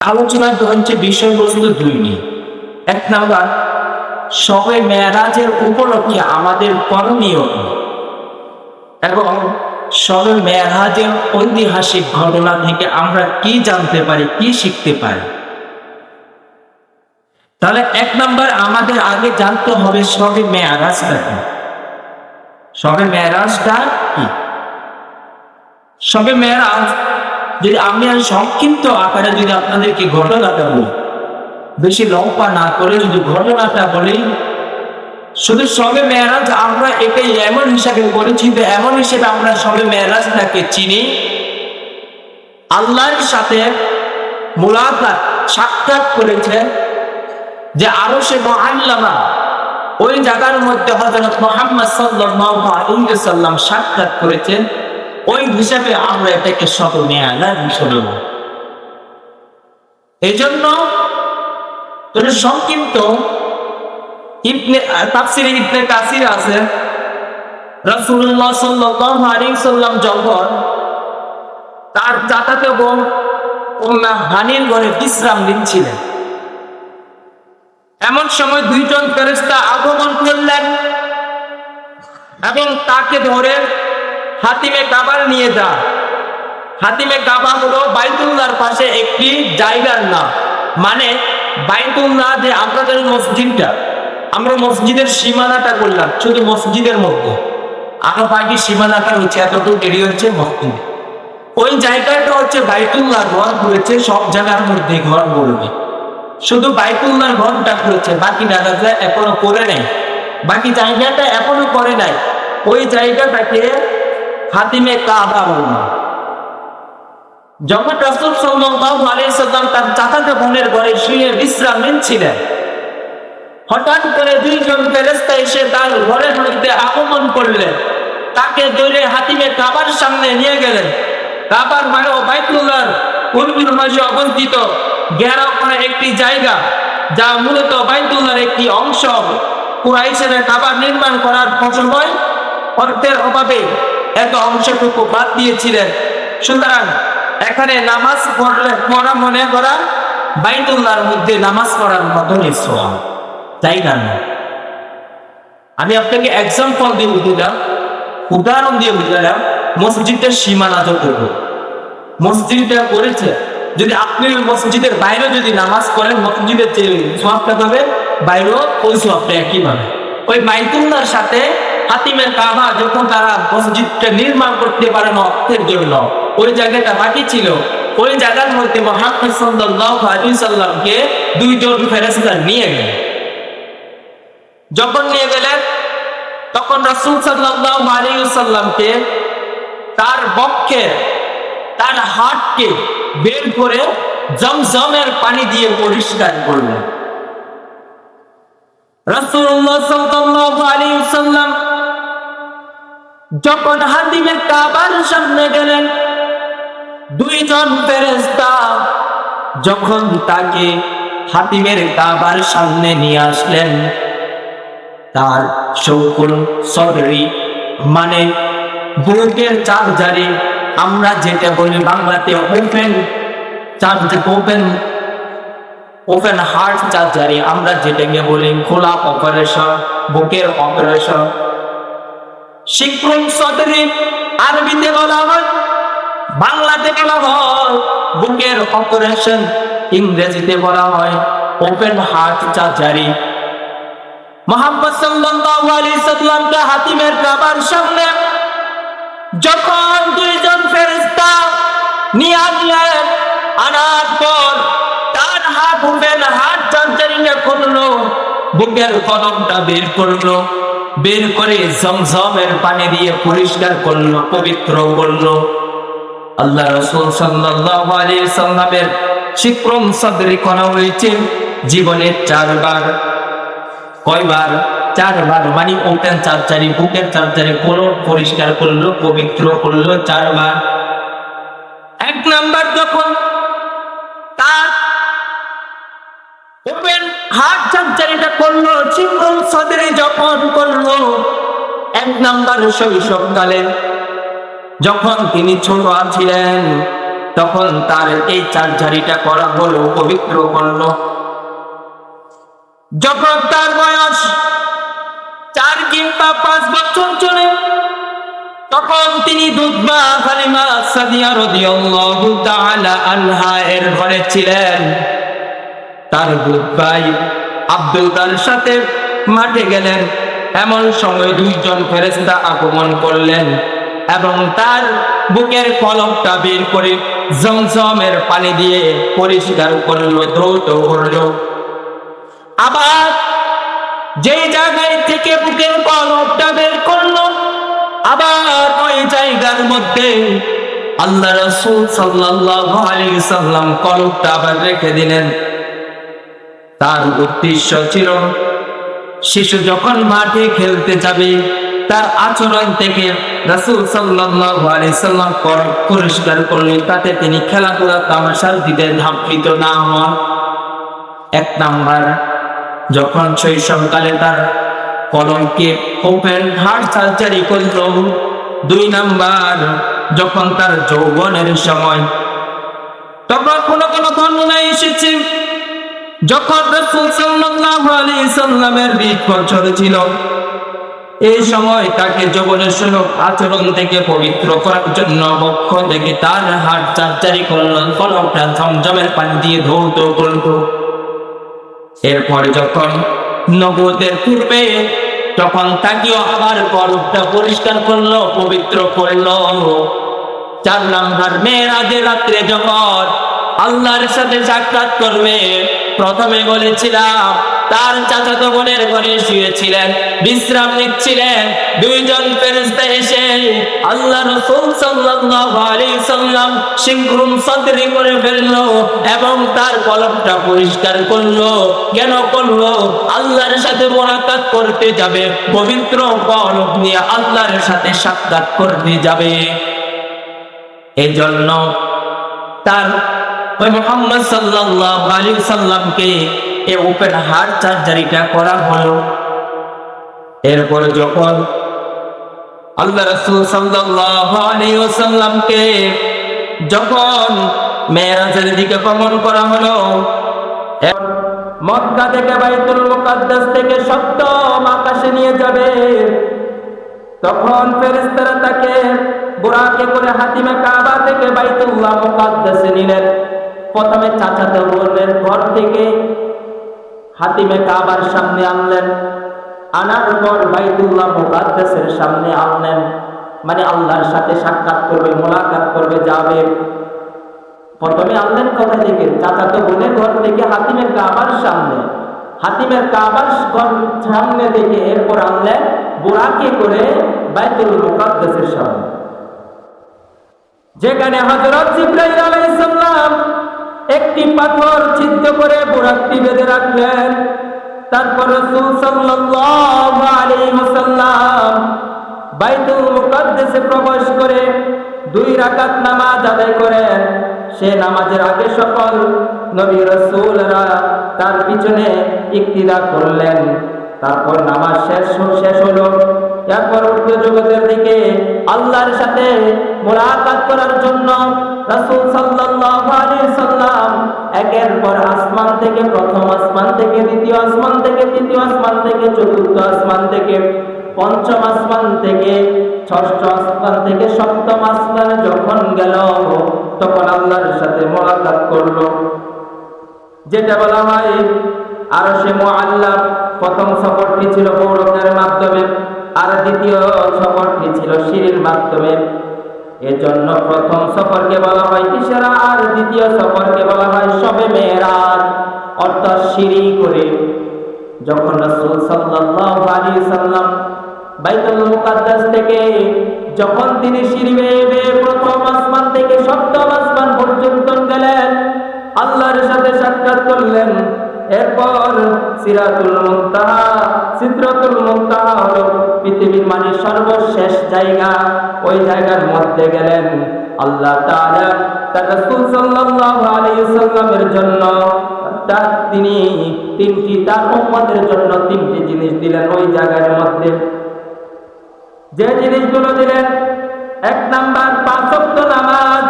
আলোচনার হচ্ছে বিষয়বস্তু দুইটি। এক নাম্বার, শবে মেরাজের উপলক্ষে আমাদের করণীয় এবং শবে মেরাজের ঐতিহাসিক ঘটনা থেকে আমরা কি জানতে পারি, কি শিখতে পারি। তাহলে এক নাম্বার, আমাদের আগে জানতে হবে শবে মেরাজটা কি। শবে মেরাজটা কি? শবে মেরাজ যদি আমি সংক্ষিপ্ত আকারে যদি আপনাদেরকে ঘটনাটা বলি, বেশি লম্বা না করে যদি ঘটনাটা বলি, শুধু শবে মেরাজ আমরা এটাই এমন হিসাবে করেছি, এমন হিসেবে আমরা শবে মেরাজটাকে চিনি, আল্লাহর সাথে মুলাকাত সাক্ষাৎ করেছে যে আরশে মুআল্লামা, ওই জায়গার মধ্যে হযরত মুহাম্মদ সাল্লাল্লাহু আলাইহি ওয়াসাল্লাম সাক্ষাৎ করেছেন। ওই হিসাবে আমরা এটাকে শবে মেরাজ হিসেবে বলি। এই জন্য সংক্ষিপ্ত তাফসীরে ইবনে কাসির আছে, রাসূলুল্লাহ সাল্লাল্লাহু আলাইহি ওয়াসাল্লাম যখন তার চাচাতো বোন উম্মে হানির ঘরে বিশ্রাম নিচ্ছিলেন, এমন সময় দুইজন ফেরেশতা আগমন করলেন এবং তাকে ধরে হাতিমে কাবার নিয়ে যান। হাতিমে কাবা হলো বাইতুল্লাহর পাশে একটি জায়গার নাম। মানে বাইতুল্লাহ যে আপনাদের মসজিদটা, আমরা মসজিদের সীমানাটা করলাম শুধু মসজিদের মধ্যে, আরো বাকি সীমানাটা হচ্ছে এতটুকু এরিয়া হচ্ছে মসজিদ। ওই জায়গাটা হচ্ছে বাইতুল্লাহ ঘর করেছে, সব জায়গার মধ্যে ঘর করবে, শুধু বাইতুল্লাহ ঘরটা করেছে, বাকি জায়গাটা এখনো করে নাই, বাকি জায়গাটা এখনো করে নাই। ওই জায়গাটাকে হাতিমে কাবা বলল। যখন রাসূল সাল্লাল্লাহু আলাইহি ওয়াসাল্লাম তার চাচাতো বোনের ঘরে শুয়ে বিশ্রাম নিচ্ছিলেন, হঠাৎ করে দুইজন ফেরেশতা এসে তার ঘরের মধ্যে আগমন করলেন, তাকে ধরে হাতিমে কাবার সামনে নিয়ে গেলেন। কাবার মানে বাইতুল্লাহর পূর্ব পাশে অবস্থিত ঘেরাও করা একটি জায়গা, যা মূলত বাইতুল্লাহর একটি অংশ। কুরাইশরা কাবা নির্মাণ করার সময় অর্থের অভাবে এত অংশটুকু বাদ দিয়েছিলেন। সুতরাং এখানে নামাজ পড়া মনে করা বাইতুল্লাহর মধ্যে নামাজ পড়ার মতো ইসলাম জায়গা না। আমি আপনাকে এক্সাম্পল দিয়ে বুঝলাম, উদাহরণ দিয়ে বুঝলাম, মসজিদের সীমানা যতটুকু মসজিদটা করেছে, যদি আপনি মসজিদের বাইরে যদি নামাজ পড়েন, মসজিদের যে সওয়াবটা পাবেন বাইরেও ওই সওয়াবটা একই পাবে। ওই বাইতুল্লাহর সাথে হাতিমের কাবা যখন তারা মসজিদটা নির্মাণ করতে পারেন অর্থের জন্য, ওই জায়গাটা বাকি ছিল, ওই জায়গার মধ্যে মুহাম্মদ সাল্লাল্লাহু আলাইহি ওয়াসাল্লামকে দুইজন ফেরেশতা নিয়ে গেলেন। যখন নিয়ে গেলেন তখন রাসূল সাল্লাল্লাহু আলাইহি ওয়াসাল্লামকে তার বক্ষে তার হাতকে বের করে জমজমের পানি দিয়ে পরিষ্কার করলেন। রাসূলুল্লাহ সাল্লাল্লাহু আলাইহি ওয়াসাল্লাম যখন হাতিমে কাবার সামনে গেলেন, দুইজন ফেরেশতা যখন তাকে হাতিমের কাবার সামনে নিয়ে আসলেন, তার শৌকুল সদরি মানে বুকের চারজারি, আমরা যেটা বলি বাংলাতে ওপেন হার্ট সার্জারি, আমরা যেটাকে বলি খোলা অপারেশন, বুকের অপারেশন। শিক্রুম সদরি আরবিতে বলা হয়, বাংলাতে বলা হয় বুকের অপারেশন, ইংরেজিতে বলা হয় ওপেন হার্ট সার্জারি। মুহাম্মদ সাল্লাল্লাহু আলাইহি ওয়াসাল্লামকে হাতিমের কাবার সামনে যখন দুইজন ফেরেশতা নিয়ে আসলেন, আনার পর তার হাত ওপেন হার্ট সার্জারি করলো, বুকের কলমটা বের করলো, বের করে জমজমের পানি দিয়ে পরিষ্কার করলো, পবিত্র করলো। আল্লাহ রাসূল সাল্লাল্লাহু আলাইহি ওয়াসাল্লামের শিক্রম সদরি করা হয়েছে জীবনে 4 বার। কয়বার? 4 বার। মানে ওপেন সার্জারি, বুকের সার্জারি করলো, পরিষ্কার করলো, পবিত্র করলো 4 বার। এক নাম্বার, যখন তার ওপেন হার্ট সার্জারিটা করলো, শিক্রম সদরি যখন করলো, এক নাম্বার শৈশবকালে যখন তিনি ছোট ছিলেন, তখন তার এই চারঝাড়িটা করা হলো, পবিত্র করলো। যখন তার বয়স 4 কিংবা 5 বছর চলে, তখন তিনি দুধমা হালিমা সাদিয়া রাদিয়াল্লাহু তাআলা আনহা এর ঘরে ছিলেন। তার দুধ ভাই আব্দুল্লাহর সাথে মাঠে গেলেন। এমন সময় 2 জন ফেরেশতা আগমন করলেন এবং তার বুকের কলমটা বের করে জমজমের পানি দিয়ে পরিষ্কার করলো, ধৌত করলো। আবার যেই জায়গায় থেকে বুকের কলমটা বের করলো, আবার ওই জায়গার মধ্যে আল্লাহ রাসূল সাল্লাল্লাহু আলাইহি সাল্লাম কলমটা আবার রেখে দিলেন। তার উদ্দেশ্য ছিল শিশু যখন মাঠে খেলতে যাবে, তার আচরণ থেকে রাসূল সাল্লাল্লাহু আলাইহি সাল্লাম পরিষ্কার করলেন, তাতে তিনি খেলাধুলা তামাশার দিকে ধাবিত না হন। 1 নাম্বার, যখন শৈশবকালে তার কলমকে ওপেন হার্ট সার্জারি করল। 2 নাম্বার, যখন তার যৌবনের সময়। তখন কোন বর্ণনায় এসেছে যখন রাসূল সাল্লাল্লাহু আলাইহি সাল্লামের 20 বছর ছিল, এই সময় তাকে যৌবনের সুলভ আচরণ থেকে পবিত্র করার জন্য পক্ষ থেকে তার হার্ট সার্জারি করলেন, কলমটা জমজমের পানি দিয়ে ধৌত করল। এরপর যখন নবুয়তের পূর্বে, তখন তাকেও আবার কলমটা পরিষ্কার করলো, পবিত্র করলো। 4 নাম্বার, মেরাজের রাত্রে যখন আল্লাহর সাথে সাক্ষাৎ করবে, প্রথমে বলেছিলাম তার চাচাতো বোনের ঘরে শুয়েছিলেন, বিশ্রাম নিচ্ছিলেন। 2 জন ফেরেশতা এসে আল্লাহ রাসূল সাল্লাল্লাহু আলাইহি সাল্লাম সিংহ্রুম সদরি করে ফেললো এবং তার কলমটা পরিষ্কার করলো। কেন করলো? আল্লাহর সাথে মোলাকাত করতে যাবে, পবিত্র কলম নিয়ে আল্লাহর সাথে সাক্ষাৎ করতে যাবে। এই জন্য তার ওই মুহাম্মদ সাল্লাল্লাহু আলাইহি সাল্লামকে এই ওপেন হার্ট সার্জারিটা করা হলো। এরপর যখন আল্লাহ রাসূল সাল্লাল্লাহু আলাইহি ওয়াসাল্লামকে যখন মেরাজের দিকে গমন করা হলো, মক্কা থেকে বাইতুল মুকাদ্দাস থেকে সপ্তম আকাশে নিয়ে যাবে, তখন ফেরেশতারা তাকে বুরাকে করে হাতিমে কাবা থেকে বাইতুল্লাহ মুকাদ্দাসে নিলেন। প্রথমে চাচাতো বোনের ঘর থেকে হাতিমে কাবার সামনে আনলেন, আনার পর বাইতুল্লাহ মুকাদ্দাসের সামনে আনলেন, মানে আল্লাহর সাথে সাক্ষাৎ করবে, মোলাকাত করবে, যাবে। প্রথমে আনলেন কোথা থেকে? চাচাতো বোনের ঘর থেকে হাতিমের কাবার সামনে, হাতিমের কাবার সামনে থেকে এরপর আনলেন বুরাকে করে বাইতুল মুকাদ্দাসের সামনে, যেখানে হযরত জিবরাইল আলাইহিস সালাম একটি পাথর ছিদ্র করে বুরাকটি বেঁধে রাখলেন। তারপর রাসূল সাল্লাল্লাহু আলাইহি ওয়াসাল্লাম বাইতুল মুকাদ্দাসে প্রবেশ করে 2 রাকাত নামাজ আদায় করেন। সে নামাজের আগে সকল নবী রাসূলরা তার পিছনে ইক্তিদা করলেন। তারপর নামাজ শেষ হলো। এরপর উর্দু জগতের দিকে আল্লাহর সাথে মুলাকাত করার জন্য রাসূল সাল্লাল্লাহু আলাইহি সাল্লাম একের পর আসমান থেকে, প্রথম আসমান থেকে দ্বিতীয় আসমান থেকে, তৃতীয় আসমান থেকে চতুর্থ আসমান থেকে, পঞ্চম আসমান থেকে ষষ্ঠ আসমান থেকে সপ্তম আসমানে যখন গেল, তখন আল্লাহর সাথে মুলাকাত করলো, যেটা বলা হয় আরশে মুআল্লা। প্রথম সফরটি ছিল বরকতের মাধ্যমে, আর দ্বিতীয় সফরটি ছিল সিঁড়ির মাধ্যমে। এজন্য প্রথম সফরকে বলা হয় ইশরা, আর দ্বিতীয় সফরকে বলা হয় শবে মেরাজ, অর্থাৎ সিঁড়ি করে। যখন রাসূল সাল্লাল্লাহু আলাইহি সাল্লাম বাইতুল মুকাদ্দাস থেকে যখন তিনি সিঁড়ি বেয়ে বেয়ে প্রথম আসমান থেকে সপ্তম আসমান পর্যন্ত গেলেন, আল্লাহর সাথে সাক্ষাৎ করলেন। এরপর সিরাতুল মুনতাহা, সিদরাতুল মুনতাহা হলো পৃথিবীর মানে সর্বশেষ জায়গা, ওই জায়গার মধ্যে গেলেন। আল্লাহ তাআলা তার রাসূল সাল্লাল্লাহু আলাইহি সাল্লামের জন্য তিনি তিনটি, তার উম্মতের জন্য 3টি জিনিস দিলেন ওই জায়গার মধ্যে। যে জিনিসগুলো দিলেন, 1 নাম্বার 5 ওয়াক্ত নামাজ,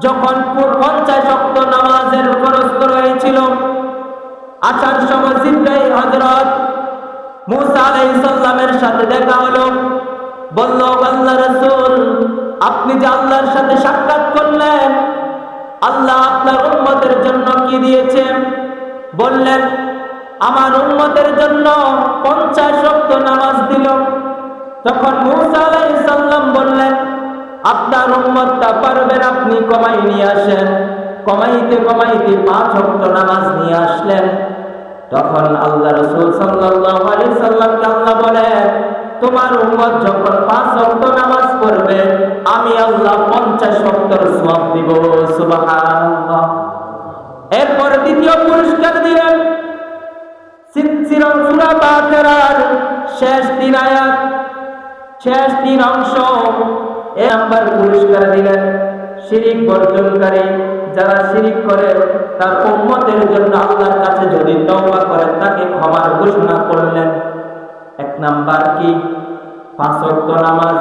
যখন 50 ওয়াক্ত নামাজের ফরজ করা হয়েছিল, আসার সময় জিবরাইল হযরত মুসা আলাইহিস সালামের সাথে দেখা হলো। বলল, আল্লাহর রাসূল, আপনি যে আল্লাহর সাথে সাক্ষাৎ করলেন, আল্লাহ আপনার উম্মতের জন্য কি দিয়েছেন? বললেন, আমার উম্মতের জন্য 50 ওয়াক্ত নামাজ দিল। তখন মুসা আলাইহিস সালাম বললেন, আপনার উম্মতটা পারবেন, আপনি কমাই নিয়ে আসেন। কমাইতে কমাইতে 5 ওয়াক্ত নামাজ নিয়ে আসলেন। তখন আল্লাহ রাসূল সাল্লাল্লাহু আলাইহি সাল্লামকে আল্লাহ বলেন, তোমার উম্মত যখন 5 ওয়াক্ত নামাজ পড়বে, আমি আল্লাহ 50 ওয়াক্তের সওয়াব দিব। সুবহানাল্লাহ। এরপর দ্বিতীয় পুরস্কার দিলেন সূরা বাকারার শেষ 3 আয়াত, শেষ 3 অংশ। এই নাম্বার পুরস্কার দিলেন শিরিক বর্জনকারী, যারা শিরিক করে তার উম্মতের জন্য আল্লাহর কাছে যদি তওবা করে তাকে ক্ষমার ঘোষণা করলেন। 1 নাম্বার কি? 5 ওয়াক্ত নামাজ।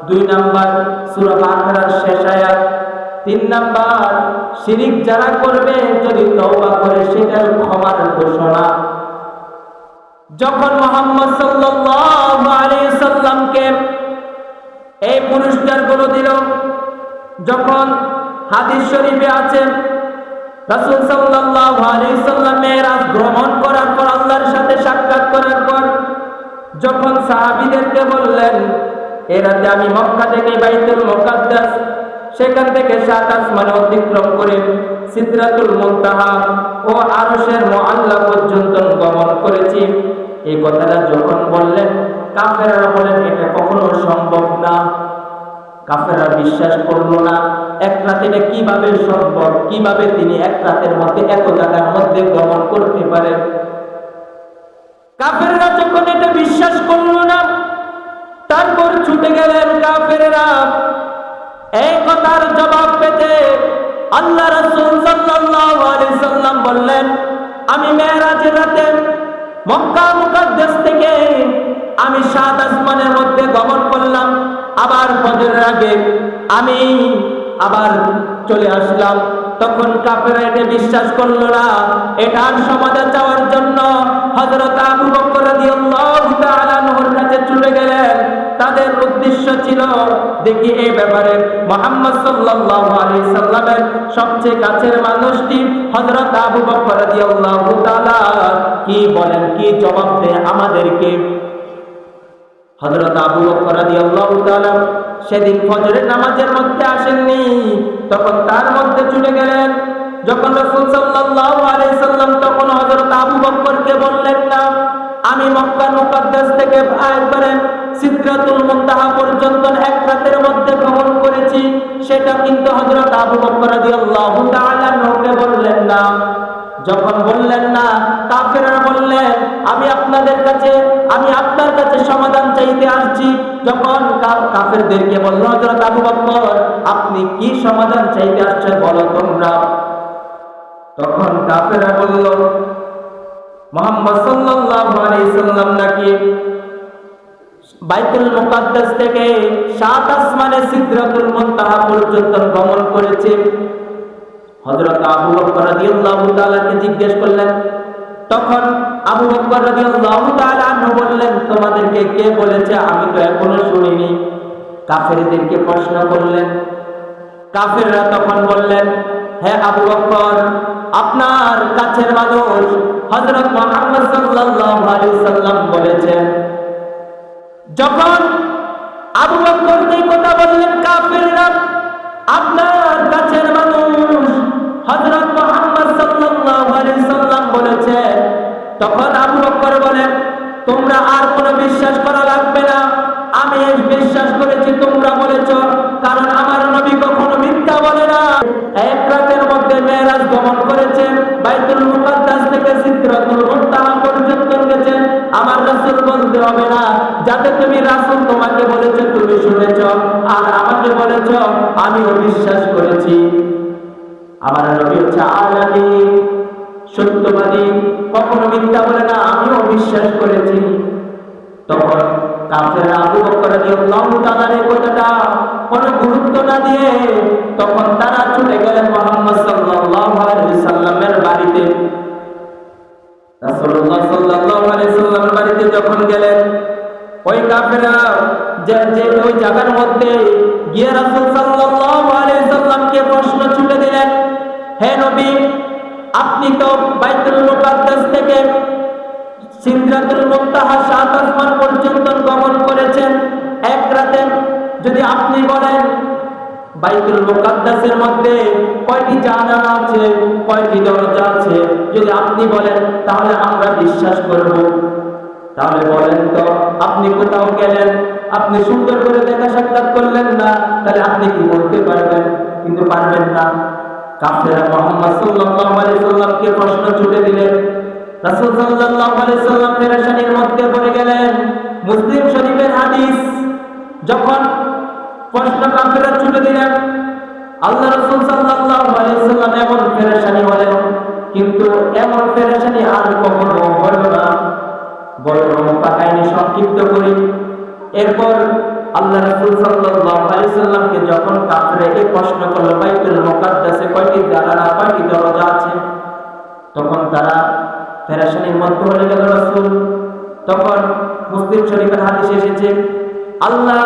2 নাম্বার সূরা বাকারার শেষ আয়াত। 3 নাম্বার শিরিক যারা করবে যদি তওবা করে সেটার ক্ষমার ঘোষণা। যখন মুহাম্মদ সাল্লাল্লাহু আলাইহি সাল্লামকে এই পুরস্কারগুলো দিল, যখন হাদিস শরীফে আছে রাসূল সাল্লাল্লাহু আলাইহি সাল্লাম মেরাজ ভ্রমণ করার পর, আল্লাহর সাথে সাক্ষাৎ করার পর যখন সাহাবীদেরকে বললেন, এই রাতে আমি মক্কা থেকে বাইতুল মুকাদ্দাস, সেখান থেকে 7 আসমান অতিক্রম করে সিদরাতুল মুনতাহা ও আরশের মুআল্লা পর্যন্ত গমন করেছি, এই কথাটা যখন বললেন, কাফেররা বলেন এটা কখনো সম্ভব না। কাফেররা বিশ্বাস করলো না। 1 রাতে এটা কিভাবে সম্ভব? কিভাবে তিনি 1 রাতের মধ্যে এত জায়গার মধ্যে গমন করতে পারেন? কাফেররা যখন এটা বিশ্বাস করলো না, তারপর ছুটে গেলেন কাফেররা এই কথার জবাব পেতে। আল্লাহ রাসূল সাল্লাল্লাহু আলাইহি সাল্লাম বললেন, আমি মেরাজের রাতে মক্কা মুকাদ্দাস থেকে আমি 7 আসমানের মধ্যে গমন করলাম, আবার ফজরের আগে আমি আবার চলে আসলাম। তখন কাফেররা এটা বিশ্বাস করলো না। এটার সমাধান চাওয়ার জন্য হযরত আবু বকর রাদিয়াল্লাহু তাআলা আনহুর কাছে ছুটে গেলেন। তাদের উদ্দেশ্য ছিল, দেখি এই ব্যাপারে মুহাম্মদ সাল্লাল্লাহু আলাইহি সাল্লামের সবচেয়ে কাছের মানুষটি হযরত আবু বকর রাদিয়াল্লাহু তাআলা কি বলেন, কি জবাব দেয় আমাদেরকে। হযরত আবু বকর রাদিয়াল্লাহু তাআলা সেদিন ফজরের নামাজের মধ্যে আসেননি, তখন তার মধ্যে ছুটে গেলেন। যখন রাসূল সাল্লাল্লাহু আলাইহি সাল্লাম তখন হযরত আবু বকরকে বললেন না, আমি মক্কা মুকাদ্দাস থেকে একবারে সিদরাতুল মুনতাহা পর্যন্ত 1 রাতের মধ্যে ভ্রমণ করেছি, সেটা কিন্তু হযরত আবু বকর রাদিয়াল্লাহু তাআলা নকে বললেন না। যখন বললেন না, কাফেররা বললেন, আমি আপনার কাছে সমাধান চাইতে আসছি। যখন কাফেরদেরকে বলল, হযরত আবু বকর আপনি কি সমাধান চাইতে আসছেন বলো তোমরা। তখন কাফেররা বলল, মুহাম্মদ সাল্লাল্লাহু আলাইহি সাল্লাম নাকি বাইতুল মুকাদ্দাস থেকে 7 আসমানে সিদরাতুল মুনতাহা পর্যন্ত গমন করেছে। হযরত আবু বকর রাদিয়াল্লাহু তাআলাকে জিজ্ঞেস করলেন। তখন আবু বকর রাদিয়াল্লাহু তাআলা আনহু বললেন, তোমাদেরকে কে বলেছে? আমি তো এখনো শুনিনি। কাফেরদেরকে প্রশ্ন করলেন। কাফেররা তখন বললেন, হে আবু বকর, আপনার কাছের মানুষ হযরত মুহাম্মদ সাল্লাল্লাহু আলাইহি সাল্লাম বলেছেন। যখন আবু বকর এই কথা বললেন, কাফেররা আপনার কাছের মানুষ হযরত মুহাম্মদ সাল্লাল্লাহু আলাইহি সাল্লাম বলেছে, তখন আবু বকর বলেন, তোমরা আর কোনো বিশ্বাস করা লাগবে না, আমি বিশ্বাস করেছি তোমরা বলেছো, কারণ আমার নবী কখনো মিথ্যা বলে না। 1 রাতের মধ্যে মেরাজ গমন করেছেন, বাইতুল মুকাদ্দাস থেকে সিদরাতুল মুনতাহা পর্যন্ত গেছেন। আমার রাসূল বলতে হবে না যাতে তুমি রাসূল তোমাকে বলেছে তুমি শুনেছো, আর আমাকে বলেছো আমিও বিশ্বাস করেছি। আমার নবী হচ্ছে আলামী, সত্যবাদী, কখনো মিথ্যা বলে না, আমিও বিশ্বাস করেছি। তখন কাফেররা আবু বকর রাদিয়াল্লাহু তাআলার এই কথাটা কোনো গুরুত্ব না দিয়ে তখন তারা চলে গেলেন মুহাম্মদ সাল্লাল্লাহু আলাইহি সাল্লামের বাড়িতে। রাসূলুল্লাহ সাল্লাল্লাহু আলাইহি সাল্লামের বাড়িতে যখন গেলেন, ওই কাফেররা যে ওই জায়গার মধ্যে গিয়ে রাসূল সাল্লাল্লাহু আলাইহি সাল্লামকে প্রশ্ন ছুড়ে দিলেন, হে নবী, আপনি তো বাইতুল মুকাদ্দাস থেকে সিদরাতুল মুনতাহা সাত আসমান পর্যন্ত গমন করেছেন এক রাতে। যদি আপনি বলেন বাইতুল মুকাদ্দাসের মধ্যে কয়টি জানালা আছে, কয়টি দরজা আছে, যদি আপনি বলেন তাহলে আমরা বিশ্বাস করব। তাহলে বলেন তো, আপনি কোথাও গেলেন, আপনি সুন্দর করে দেখা সাক্ষাৎ করলেন না, তাহলে আপনি কি বলতে পারবেন? কিন্তু পারবেন না। কাফেররা মুহাম্মদ সাল্লাল্লাহু আলাইহি সাল্লামকে প্রশ্ন ছুড়ে দিলেন। রাসূল সাল্লাল্লাহু আলাইহি সাল্লাম পেরেশানির মধ্যে পড়ে গেলেন। মুসলিম শরীফের হাদিস, যখন প্রশ্ন কাফেররা ছুড়ে দিলেন, আল্লাহ রাসূল সাল্লাল্লাহু আলাইহি সাল্লাম এমন পেরেশানি হলেন, কিন্তু এমন পেরেশানি আর কখনো হলো না। বড় কাহিনী সংক্ষিপ্ত করি। এরপর আল্লাহ রাসূল সাল্লাল্লাহু আলাইহি সাল্লামকে যখন কাফেররা এই প্রশ্ন করলো বাইতুল মুকাদ্দাসে কয়টি জানালা, কয়টি দরজা আছে, তখন তারা পেরেশানির মধ্যে হয়ে গেল রাসূল। তখন মুসলিম শরীফের হাদিসে এসেছে, আল্লাহ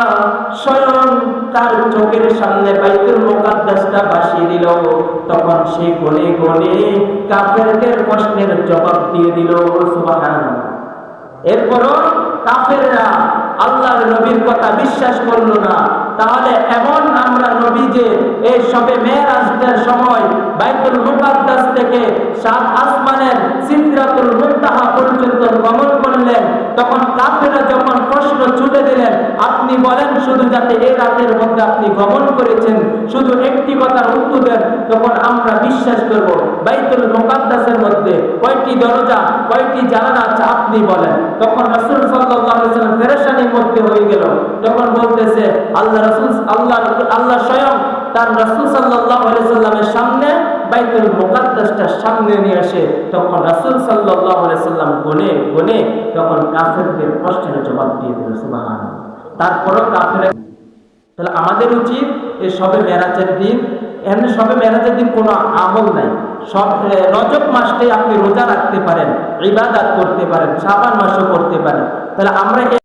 স্বয়ং তার চোখের সামনে বাইতুল মুকাদ্দাসটা ভাসিয়ে দিল। তখন সে গনে গনে কাফেরদের প্রশ্নের জবাব দিয়ে দিল। সুবহানাল্লাহ। এরপরও কাফেররা আল্লাহর নবীর কথা বিশ্বাস করলো না। তাহলে এমন আমরা নবী যে এই সবে মেরাজের সময় বাইতুল মুকাদ্দাস থেকে সাত আসমানের সিদরাতুল মুনতাহা পর্যন্ত গমন করলেন, তখন কাফেররা যখন প্রশ্ন ছুড়ে দিলেন, আপনি বলেন শুধু যাতে এই রাতের মধ্যে আপনি গমন করেছেন, শুধু একটি কথার উত্তর দেন, তখন আমরা বিশ্বাস করব। বাইতুল মুকাদ্দাসের মধ্যে কয়টি দরজা, কয়টি জানালা আছে আপনি বলেন। তখন রাসূল সাল্লাল্লাহু আলাইহি সাল্লাম পেরেশানির মধ্যে হয়ে গেল। তখন বলতেছে আল্লাহ স্বয়ং তার রাসূল সাল্লাল্লাহু আলাইহি সাল্লামের সামনে বাইতুল মুকাদ্দাসটা সামনে নিয়ে আসে। তখন রাসূল সাল্লাল্লাহু আলাইহি সাল্লাম গনে গনে তখন কাফেরদের প্রশ্নের জবাব দিয়ে দিল। সুবহানাল্লাহ। তারপরও কাফেররা, তাহলে আমাদের উচিত এই সবে মেরাজের দিন, এমনি সবে মেরাজের দিন কোনো আমল নাই। সব রজব মাসটাই আপনি রোজা রাখতে পারেন, ইবাদত করতে পারেন, শাবান মাসও করতে পারেন। তাহলে আমরা